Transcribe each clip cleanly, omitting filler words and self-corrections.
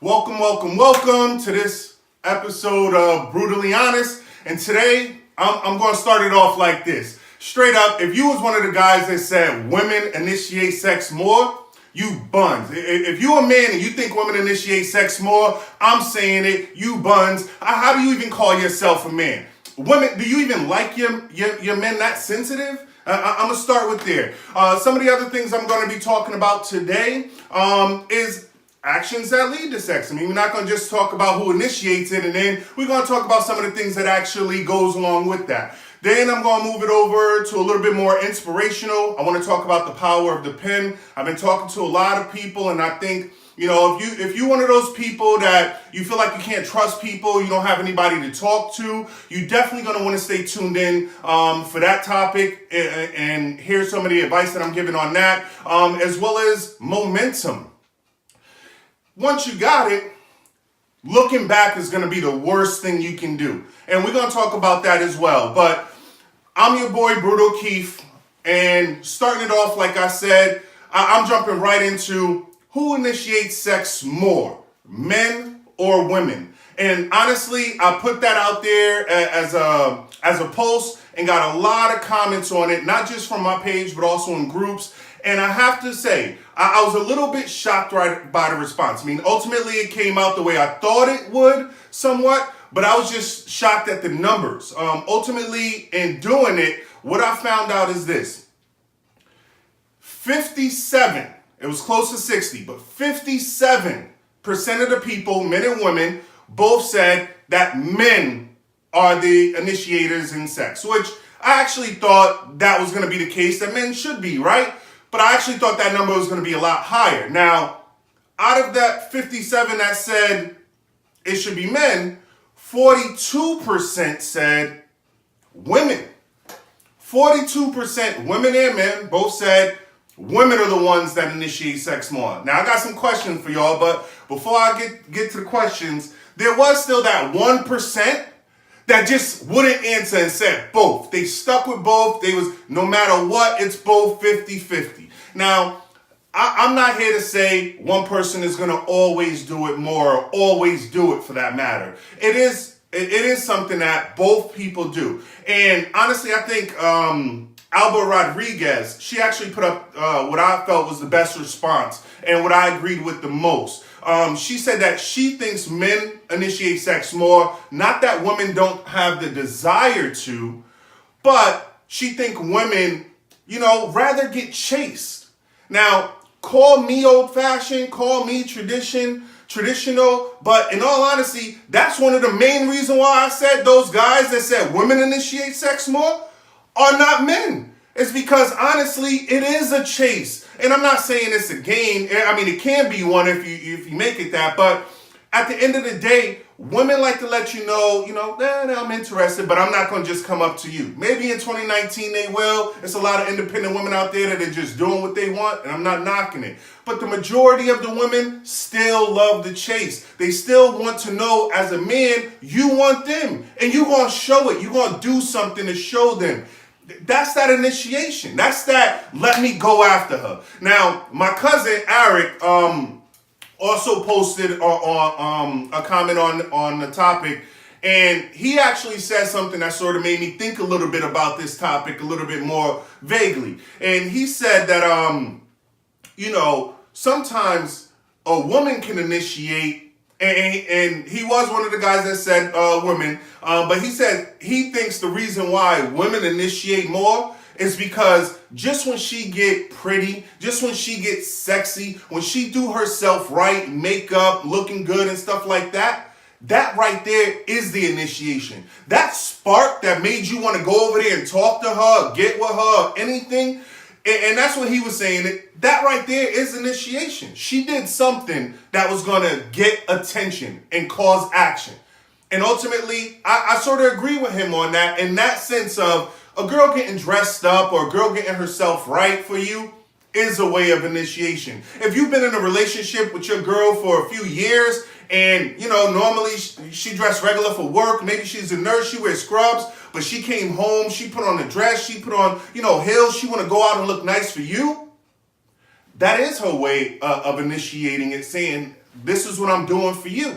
Welcome to this episode of Brutally Honest. And today, I'm going to start it off like this. Straight up, if you was one of the guys that said women initiate sex more, you buns. If you a man and you think women initiate sex more, I'm saying it, you buns. How do you even call yourself a man? Women, do you even like your men that sensitive? I'm going to start with there. Some of the other things I'm going to be talking about today is actions that lead to sex. I mean, we're not going to just talk about who initiates it, and then we're going to talk about some of the things that actually goes along with that. Then I'm going to move it over to a little bit more inspirational. I want to talk about the power of the pen. I've been talking to a lot of people, and I think, if you're one of those people that you feel like you can't trust people, you don't have anybody to talk to, you're definitely going to want to stay tuned in for that topic and hear some of the advice that I'm giving on that, as well as momentum. Once you got it, looking back is going to be the worst thing you can do. And we're going to talk about that as well. But I'm your boy, Brutal Keith. And starting it off, like I said, I'm jumping right into who initiates sex more, men or women. And honestly, I put that out there as a post and got a lot of comments on it, not just from my page, but also in groups. And I have to say, I was a little bit shocked right by the response. I mean, ultimately it came out the way I thought it would somewhat, but I was just shocked at the numbers. Ultimately, in doing it, what I found out is this. 57, it was close to 60, but 57% of the people, men and women, both said that men are the initiators in sex, which I actually thought that was going to be the case, that men should be, right? But I actually thought that number was going to be a lot higher. Now, out of that 57 that said it should be men, 42% said women. 42% women and men both said women are the ones that initiate sex more. Now, I got some questions for y'all, but before I get to the questions, there was still that 1% that just wouldn't answer and said both. They stuck with both. They was, no matter what, it's both 50-50. Now, I'm not here to say one person is going to always do it more or always do it for that matter. It is something that both people do. And honestly, I think Alba Rodriguez, she actually put up what I felt was the best response and what I agreed with the most. She said that she thinks men initiate sex more, not that women don't have the desire to, but she think women, rather get chased. Now, call me old-fashioned, call me traditional, but in all honesty, that's one of the main reasons why I said those guys that said women initiate sex more are not men. It's because, honestly, it is a chase. And I'm not saying it's a game. I mean, it can be one if you make it that. But at the end of the day, women like to let you know, I'm interested, but I'm not going to just come up to you. Maybe in 2019 they will. There's a lot of independent women out there that are just doing what they want, and I'm not knocking it. But the majority of the women still love the chase. They still want to know, as a man, you want them. And you're going to show it. You're going to do something to show them. That's that initiation. That's that let me go after her. Now, my cousin Eric also posted on a comment on the topic, and he actually said something that sort of made me think a little bit about this topic a little bit more vaguely. And he said that sometimes a woman can initiate. And he was one of the guys that said women, but he said he thinks the reason why women initiate more is because just when she get pretty, just when she gets sexy, when she do herself right, makeup, looking good and stuff like that, that right there is the initiation. That spark that made you want to go over there and talk to her, get with her, anything. And that's what he was saying. That right there is initiation. She did something that was going to get attention and cause action. And ultimately, I sort of agree with him on that, in that sense of a girl getting dressed up or a girl getting herself right for you is a way of initiation. If you've been in a relationship with your girl for a few years and, normally she dressed regular for work, maybe she's a nurse, she wears scrubs, but she came home, she put on a dress, she put on, heels, she want to go out and look nice for you. That is her way of initiating it, saying, this is what I'm doing for you.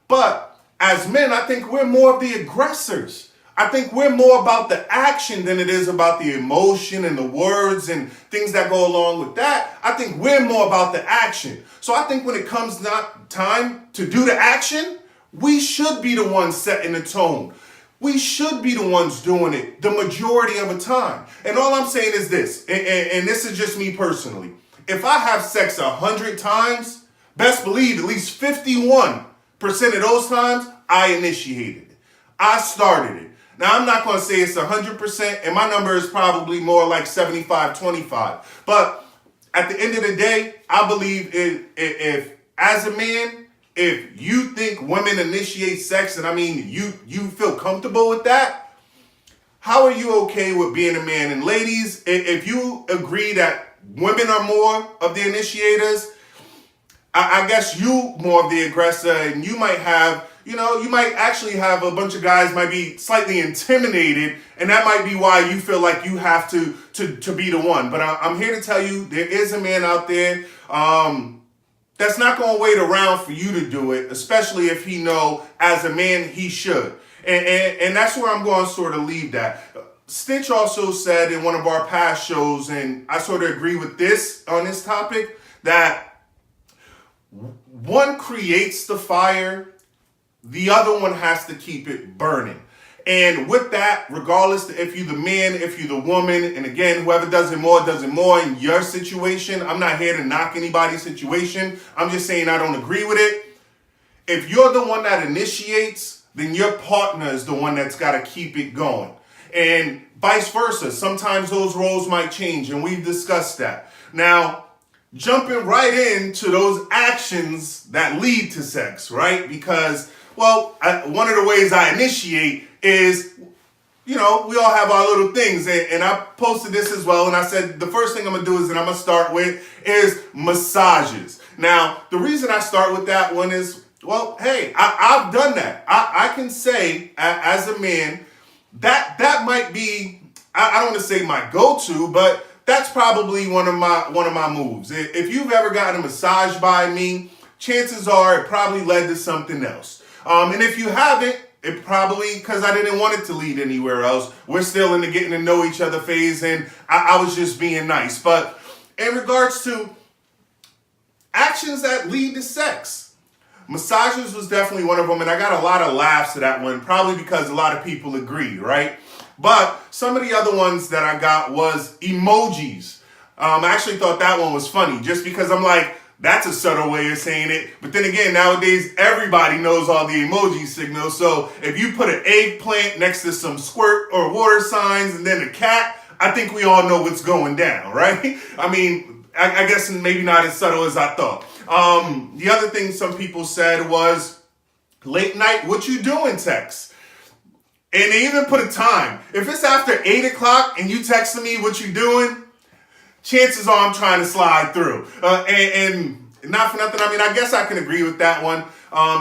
But as men, I think we're more of the aggressors. I think we're more about the action than it is about the emotion and the words and things that go along with that. I think we're more about the action. So I think when it comes not time to do the action, we should be the ones setting the tone. We should be the ones doing it the majority of the time. And all I'm saying is this, and this is just me personally. If I have sex 100 times, best believe at least 51% of those times, I initiated it. I started it. Now, I'm not going to say it's 100%, and my number is probably more like 75-25. But at the end of the day, I believe if as a man, if you think women initiate sex, and I mean, you feel comfortable with that, how are you okay with being a man? And ladies, if you agree that women are more of the initiators, I guess you more of the aggressor, and you might have, you might actually have a bunch of guys might be slightly intimidated, and that might be why you feel like you have to be the one. But I'm here to tell you, there is a man out there that's not going to wait around for you to do it, especially if he know as a man he should. And that's where I'm going to sort of leave that. Stitch also said in one of our past shows, and I sort of agree with this on this topic, that one creates the fire, the other one has to keep it burning. And with that, regardless if you're the man, if you're the woman, and again, whoever does it more in your situation. I'm not here to knock anybody's situation. I'm just saying I don't agree with it. If you're the one that initiates, then your partner is the one that's got to keep it going. And vice versa. Sometimes those roles might change, and we've discussed that. Now, jumping right into those actions that lead to sex, right? Because, one of the ways I initiate is, we all have our little things. And I posted this as well. And I said, the first thing I'm going to do is, and I'm going to start with, is massages. Now, the reason I start with that one is, hey, I've done that. I can say, as a man, that might be, I don't want to say my go-to, but that's probably one of my moves. If you've ever gotten a massage by me, chances are it probably led to something else. And if you haven't, it probably because I didn't want it to lead anywhere else. We're still in the getting to know each other phase, and I was just being nice. But in regards to actions that lead to sex, massages was definitely one of them, and I got a lot of laughs to that one, probably because a lot of people agreed, right? But some of the other ones that I got was emojis. I actually thought that one was funny, just because I'm like, that's a subtle way of saying it. But then again, nowadays, everybody knows all the emoji signals. So if you put an eggplant next to some squirt or water signs and then a cat, I think we all know what's going down, right? I mean, I guess maybe not as subtle as I thought. The other thing some people said was late night, what you doing text. And they even put a time. If it's after 8 o'clock and you texting me what you doing, chances are I'm trying to slide through. And not for nothing, I mean, I guess I can agree with that one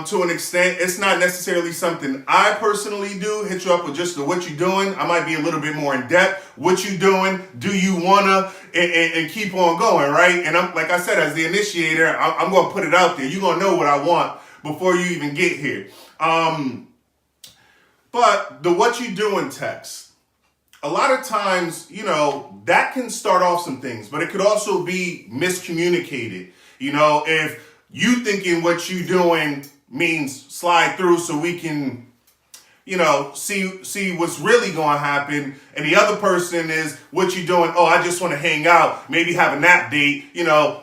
to an extent. It's not necessarily something I personally do. Hit you up with just the what you doing. I might be a little bit more in depth. What you doing? Do you wanna? And keep on going, right? And I'm like I said, as the initiator, I'm gonna put it out there. You're gonna know what I want before you even get here. But the what you doing text. A lot of times, that can start off some things, but it could also be miscommunicated. If you thinking what you doing means slide through so we can, see what's really going to happen. And the other person is what you doing. Oh, I just want to hang out, maybe have a nap date,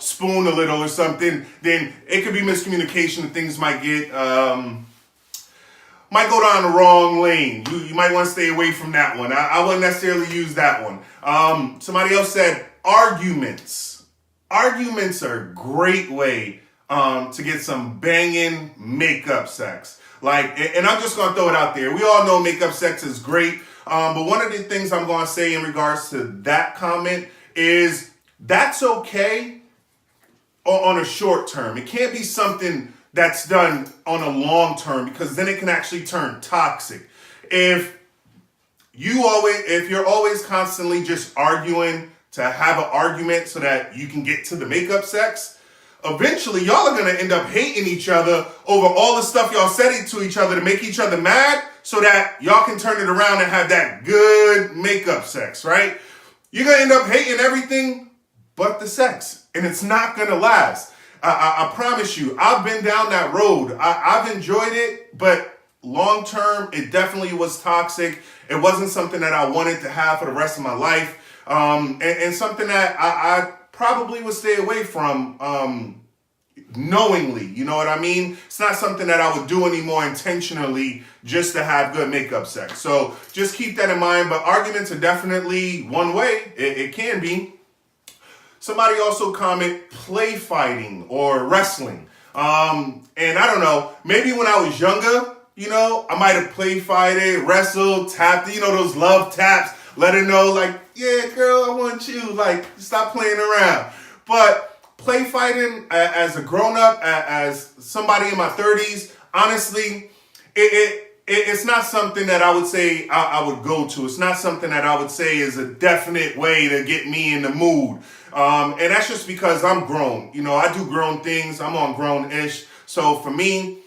spoon a little or something. Then it could be miscommunication and things might get, might go down the wrong lane. You might want to stay away from that one. I wouldn't necessarily use that one. Somebody else said arguments. Arguments are a great way to get some banging makeup sex. And I'm just going to throw it out there. We all know makeup sex is great. But one of the things I'm going to say in regards to that comment is that's okay on a short term. It can't be something that's done on a long term, because then it can actually turn toxic. If you're always constantly just arguing to have an argument so that you can get to the makeup sex, eventually y'all are going to end up hating each other over all the stuff y'all said to each other to make each other mad so that y'all can turn it around and have that good makeup sex, right? You're going to end up hating everything but the sex, and it's not going to last. I promise you, I've been down that road. I've enjoyed it, but long term, it definitely was toxic. It wasn't something that I wanted to have for the rest of my life, and something that I probably would stay away from knowingly. You know what I mean? It's not something that I would do anymore intentionally just to have good makeup sex. So just keep that in mind. But arguments are definitely one way. It can be. Somebody also comment play fighting or wrestling. And I don't know, maybe when I was younger, I might have play fighted, wrestled, tapped, those love taps, let her know like, yeah, girl, I want you, like, stop playing around. But play fighting as a grown up, as somebody in my 30s, honestly, it's not something that I would say I would go to. It's not something that I would say is a definite way to get me in the mood. And that's just because I'm grown. I do grown things. I'm on grown-ish. So for me,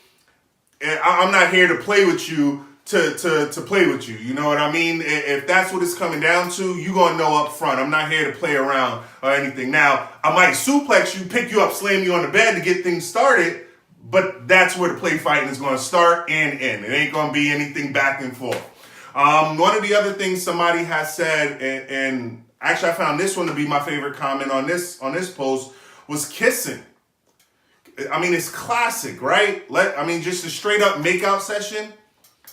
I'm not here to play with you to play with you. You know what I mean? If that's what it's coming down to, you're going to know up front. I'm not here to play around or anything. Now, I might suplex you, pick you up, slam you on the bed to get things started, but that's where the play fighting is going to start and end. It ain't going to be anything back and forth. One of the other things somebody has said, and actually I found this one to be my favorite comment on this post, was kissing. I mean, it's classic, right? Just a straight up makeout session.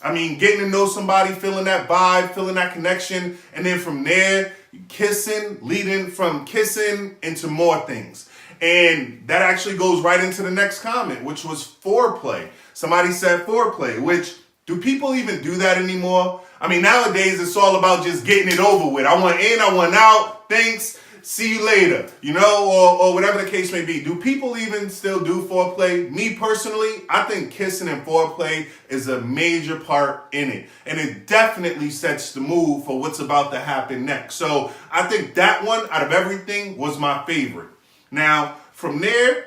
Getting to know somebody, feeling that vibe, feeling that connection, and then from there, kissing, leading from kissing into more things. And that actually goes right into the next comment, which was foreplay. Somebody said foreplay, which, do people even do that anymore? Nowadays, it's all about just getting it over with. I want in, I want out, thanks, see you later, or whatever the case may be. Do people even still do foreplay? Me personally, I think kissing and foreplay is a major part in it. And it definitely sets the mood for what's about to happen next. So I think that one, out of everything, was my favorite. Now, from there,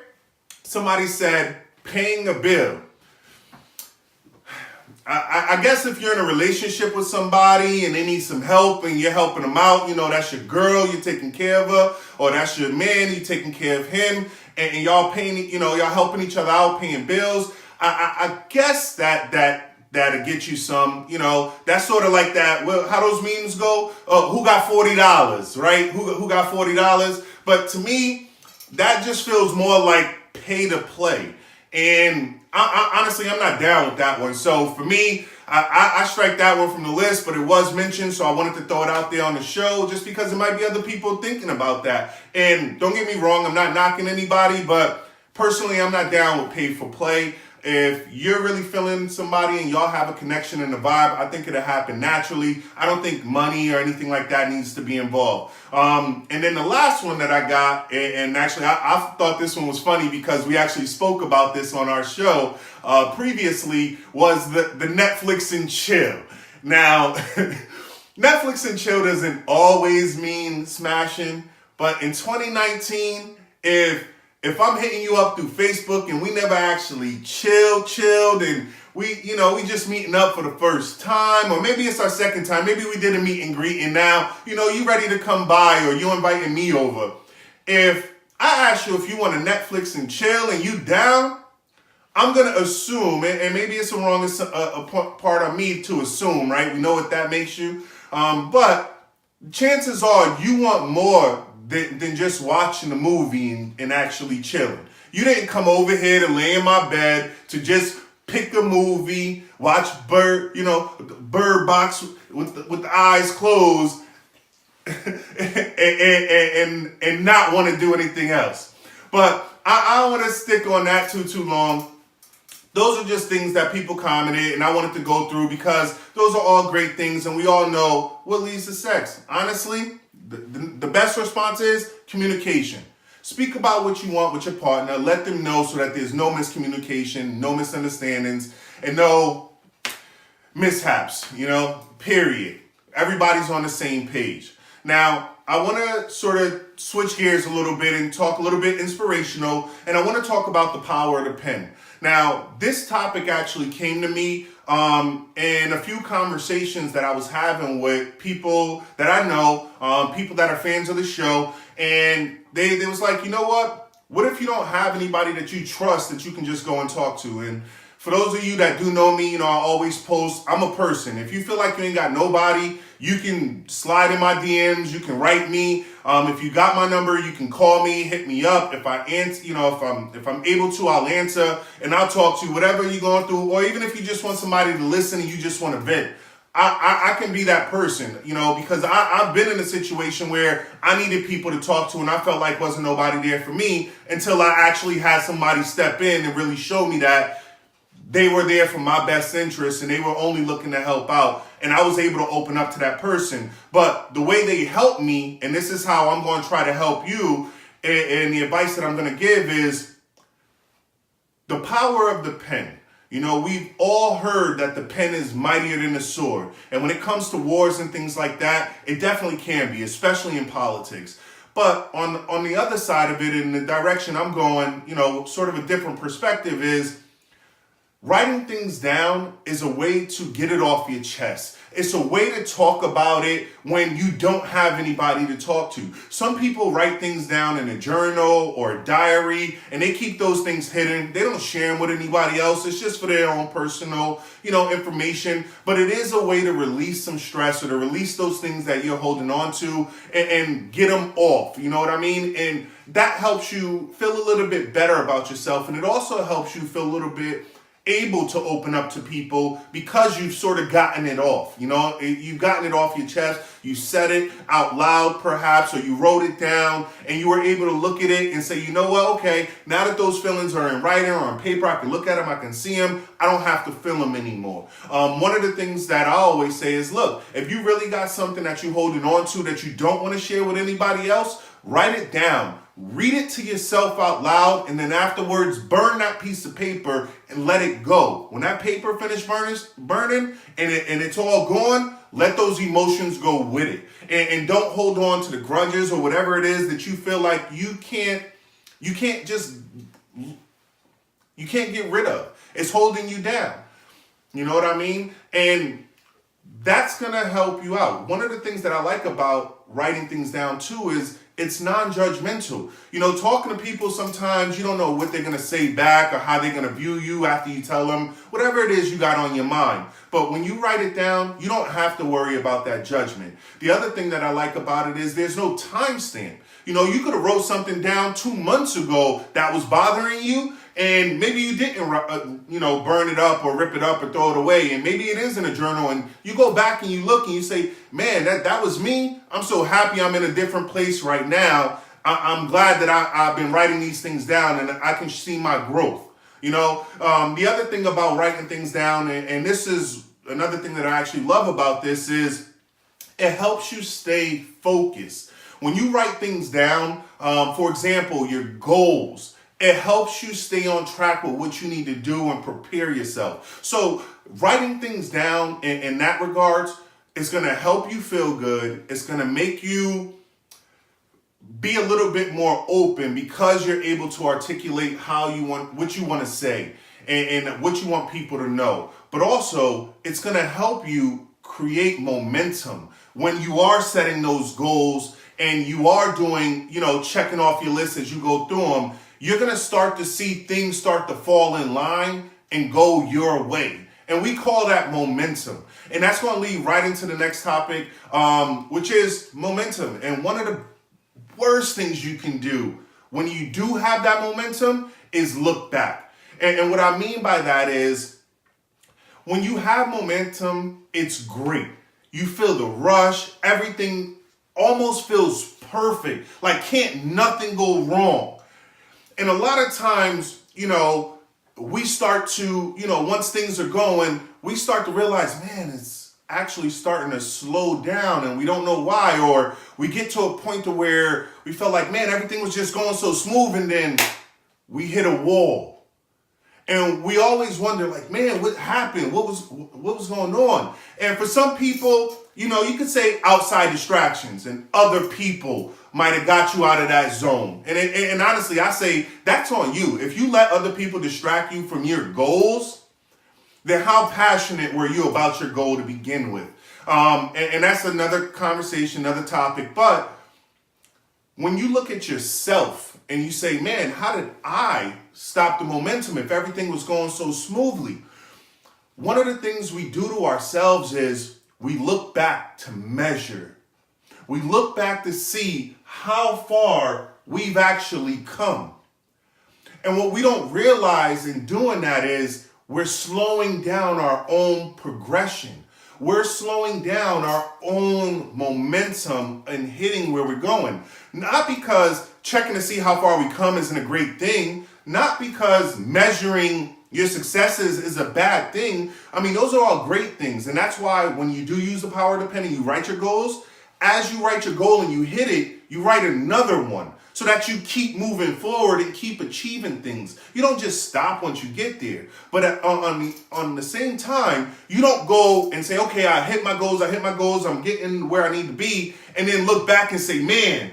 somebody said paying a bill. I guess if you're in a relationship with somebody and they need some help and you're helping them out, that's your girl, you're taking care of her, or that's your man, you're taking care of him, and y'all paying, y'all helping each other out, paying bills. I guess that'll get you some, that's sort of like that, well, how those memes go, who got $40, right? Who got $40? But to me, that just feels more like pay to play. And I honestly, I'm not down with that one. So for me, I strike that one from the list, but it was mentioned, so I wanted to throw it out there on the show just because there might be other people thinking about that. And don't get me wrong, I'm not knocking anybody, but personally, I'm not down with pay for play. If you're really feeling somebody and y'all have a connection and a vibe, I think it'll happen naturally. I don't think money or anything like that needs to be involved. And then the last one that I got, and actually I thought this one was funny because we actually spoke about this on our show previously, was the Netflix and chill. Now, Netflix and chill doesn't always mean smashing, but in 2019, if I'm hitting you up through Facebook and we never actually chilled and we just meeting up for the first time, or maybe it's our second time, maybe we did a meet and greet and now, you ready to come by or you inviting me over. If I ask you if you want to Netflix and chill and you down, I'm going to assume, and maybe it's the wrongest part of me to assume, right? We know what that makes you. But chances are you want more than just watching the movie and actually chilling. You didn't come over here to lay in my bed to just pick a movie, watch Bird Box with the eyes closed and not want to do anything else. But I don't want to stick on that too long. Those are just things that people commented, and I wanted to go through because those are all great things, and we all know what leads to sex. Honestly, the best response is communication. Speak about what you want with your partner. Let them know so that there's no miscommunication, no misunderstandings, and no mishaps, period. Everybody's on the same page. Now, I want to sort of switch gears a little bit and talk a little bit inspirational, and I want to talk about the power of the pen. Now, this topic actually came to me in a few conversations that I was having with people that I know, people that are fans of the show, and they was like, you know what if you don't have anybody that you trust that you can just go and talk to? And for those of you that do know me, I always post, I'm a person. If you feel like you ain't got nobody, you can slide in my DMs, you can write me. If you got my number, you can call me, hit me up. If I answer, if I'm able to, I'll answer and I'll talk to you, whatever you're going through, or even if you just want somebody to listen and you just want to vent. I can be that person, because I've been in a situation where I needed people to talk to and I felt like wasn't nobody there for me until I actually had somebody step in and really show me that they were there for my best interest and they were only looking to help out. And I was able to open up to that person. But the way they helped me, and this is how I'm going to try to help you, and the advice that I'm going to give is the power of the pen. We've all heard that the pen is mightier than the sword. And when it comes to wars and things like that, it definitely can be, especially in politics. But on the other side of it, in the direction I'm going, sort of a different perspective is writing things down is a way to get it off your chest. It's a way to talk about it when you don't have anybody to talk to. Some people write things down in a journal or a diary, and they keep those things hidden. They don't share them with anybody else. It's just for their own personal, information. But it is a way to release some stress or to release those things that you're holding on to and get them off. You know what I mean? And that helps you feel a little bit better about yourself. And it also helps you feel a little bit able to open up to people because you've sort of gotten it off. You've gotten it off your chest. You said it out loud perhaps, or you wrote it down and you were able to look at it and say, you know what? Okay, now that those feelings are in writing or on paper, I can look at them, I can see them. I don't have to feel them anymore. One of the things that I always say is, look, if you really got something that you're holding on to that you don't want to share with anybody else, write it down. Read it to yourself out loud, and then afterwards burn that piece of paper and let it go. When that paper finishes burning and it's all gone, let those emotions go with it. And don't hold on to the grudges or whatever it is that you feel like you can't get rid of. It's holding you down. You know what I mean? And that's going to help you out. One of the things that I like about writing things down too is it's non-judgmental. Talking to people, sometimes you don't know what they're going to say back or how they're going to view you after you tell them whatever it is you got on your mind. But when you write it down, you don't have to worry about that judgment. The other thing that I like about it is there's no timestamp. You could have wrote something down 2 months ago that was bothering you, and maybe you didn't, burn it up or rip it up or throw it away. And maybe it is in a journal, and you go back and you look and you say, man, that was me. I'm so happy I'm in a different place right now. I'm glad that I've been writing these things down and I can see my growth. The other thing about writing things down, and this is another thing that I actually love about this, is it helps you stay focused. When you write things down, for example, your goals, it helps you stay on track with what you need to do and prepare yourself. So writing things down in that regards is going to help you feel good. It's going to make you be a little bit more open because you're able to articulate what you want to say and what you want people to know. But also, it's going to help you create momentum when you are setting those goals and you are doing, checking off your list as you go through them. You're going to start to see things start to fall in line and go your way. And we call that momentum. And that's going to lead right into the next topic, which is momentum. And one of the worst things you can do when you do have that momentum is look back. And what I mean by that is when you have momentum, it's great. You feel the rush. Everything almost feels perfect. Like can't nothing go wrong. And a lot of times, we start to, once things are going, we start to realize, man, it's actually starting to slow down and we don't know why. Or we get to a point to where we felt like, man, everything was just going so smooth and then we hit a wall. And we always wonder, like, man, what happened? What was going on? And for some people, you know, you could say outside distractions, and other people might have got you out of that zone. And honestly, I say that's on you. If you let other people distract you from your goals, then how passionate were you about your goal to begin with? And that's another conversation, another topic. But when you look at yourself and you say, man, how did I stop the momentum if everything was going so smoothly? One of the things we do to ourselves is we look back to measure. We look back to see how far we've actually come. And what we don't realize in doing that is we're slowing down our own progression. We're slowing down our own momentum and hitting where we're going. Not because checking to see how far we come isn't a great thing. Not because measuring your successes is a bad thing. I mean, those are all great things. And that's why when you do use the power of the pen and you write your goals, as you write your goal and you hit it, you write another one so that you keep moving forward and keep achieving things. You don't just stop once you get there. But on the same time, you don't go and say, okay, I hit my goals, I'm getting where I need to be, and then look back and say, man,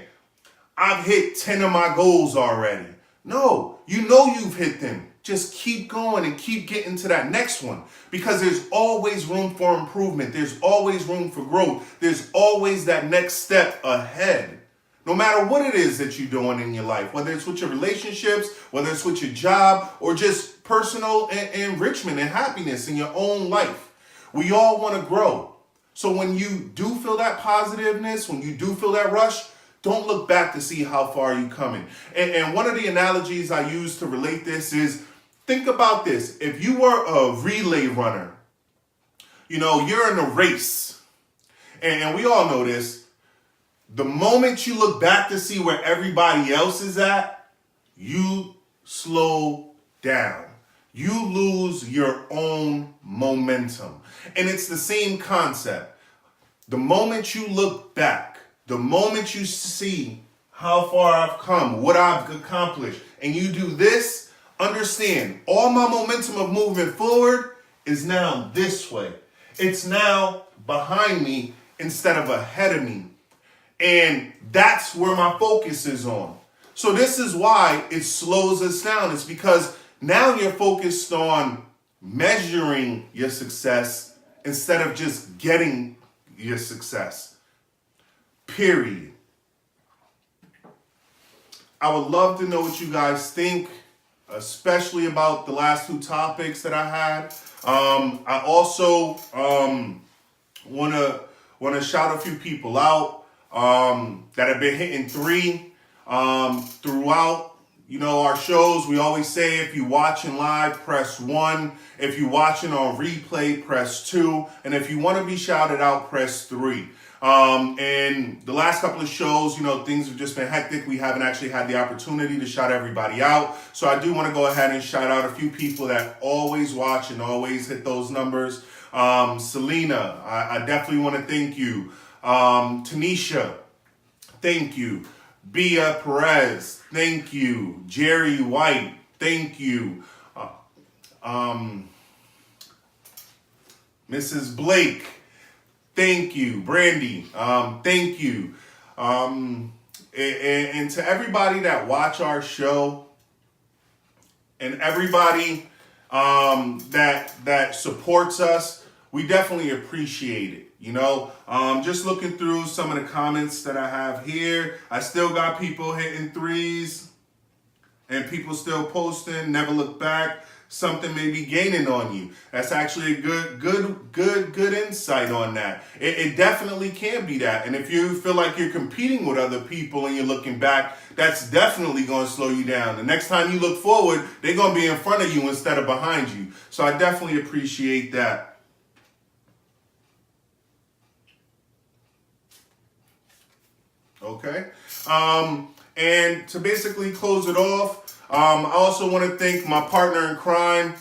I've hit 10 of my goals already. No, you know you've hit them. Just keep going and keep getting to that next one, because there's always room for improvement. There's always room for growth. There's always that next step ahead. No matter what it is that you're doing in your life, whether it's with your relationships, whether it's with your job, or just personal enrichment and happiness in your own life. We all want to grow. So when you do feel that positiveness, when you do feel that rush, don't look back to see how far you're coming. And one of the analogies I use to relate this is, think about this. If you were a relay runner, you know, you're in a race. And we all know this. The moment you look back to see where everybody else is at, you slow down. You lose your own momentum. And it's the same concept. The moment you look back, the moment you see how far I've come, what I've accomplished, and you do this, understand, all my momentum of moving forward is now this way. It's now behind me instead of ahead of me. And that's where my focus is on. So this is why it slows us down. It's because now you're focused on measuring your success instead of just getting your success. Period. I would love to know what you guys think, especially about the last two topics that I had. I also want to shout a few people out that have been hitting 3 throughout, you know, our shows. We always say, if you're watching live, press 1. If you're watching on replay, press 2. And if you want to be shouted out, press 3. And the last couple of shows, you know, things have just been hectic. We haven't actually had the opportunity to shout everybody out. So I do want to go ahead and shout out a few people that always watch and always hit those numbers. Selena, I definitely want to thank you. Tanisha, thank you. Bia Perez, thank you. Jerry White, thank you. Mrs. Blake, thank you. Brandy, thank you. And to everybody that watch our show and everybody that supports us, we definitely appreciate it. You know, just looking through some of the comments that I have here, I still got people hitting 3s and people still posting, never look back. Something may be gaining on you. That's actually a good insight on that. It definitely can be that. And if you feel like you're competing with other people and you're looking back, that's definitely going to slow you down. The next time you look forward, they're going to be in front of you instead of behind you. So I definitely appreciate that. Okay. And to basically close it off, I also want to thank my partner in crime.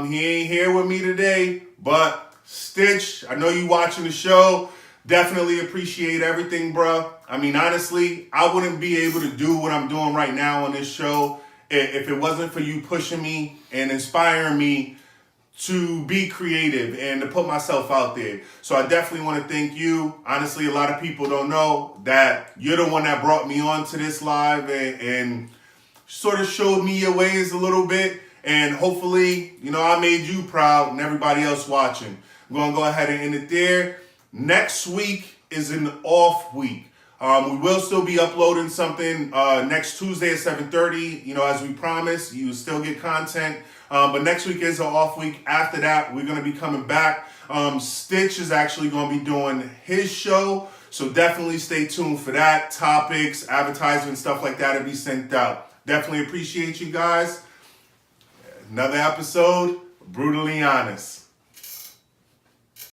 He ain't here with me today, but Stitch, I know you watching the show. Definitely appreciate everything, bro. I mean, honestly, I wouldn't be able to do what I'm doing right now on this show if it wasn't for you pushing me and inspiring me to be creative and to put myself out there. So I definitely want to thank you. Honestly, a lot of people don't know that you're the one that brought me on to this live and sort of showed me your ways a little bit. And hopefully, I made you proud and everybody else watching. I'm going to go ahead and end it there. Next week is an off week. We will still be uploading something next Tuesday at 7:30. As we promised, you still get content. But next week is an off week. After that, we're going to be coming back. Stitch is actually going to be doing his show. So definitely stay tuned for that. Topics, advertisements, stuff like that will be sent out. Definitely appreciate you guys. Another episode, Brutally Honest.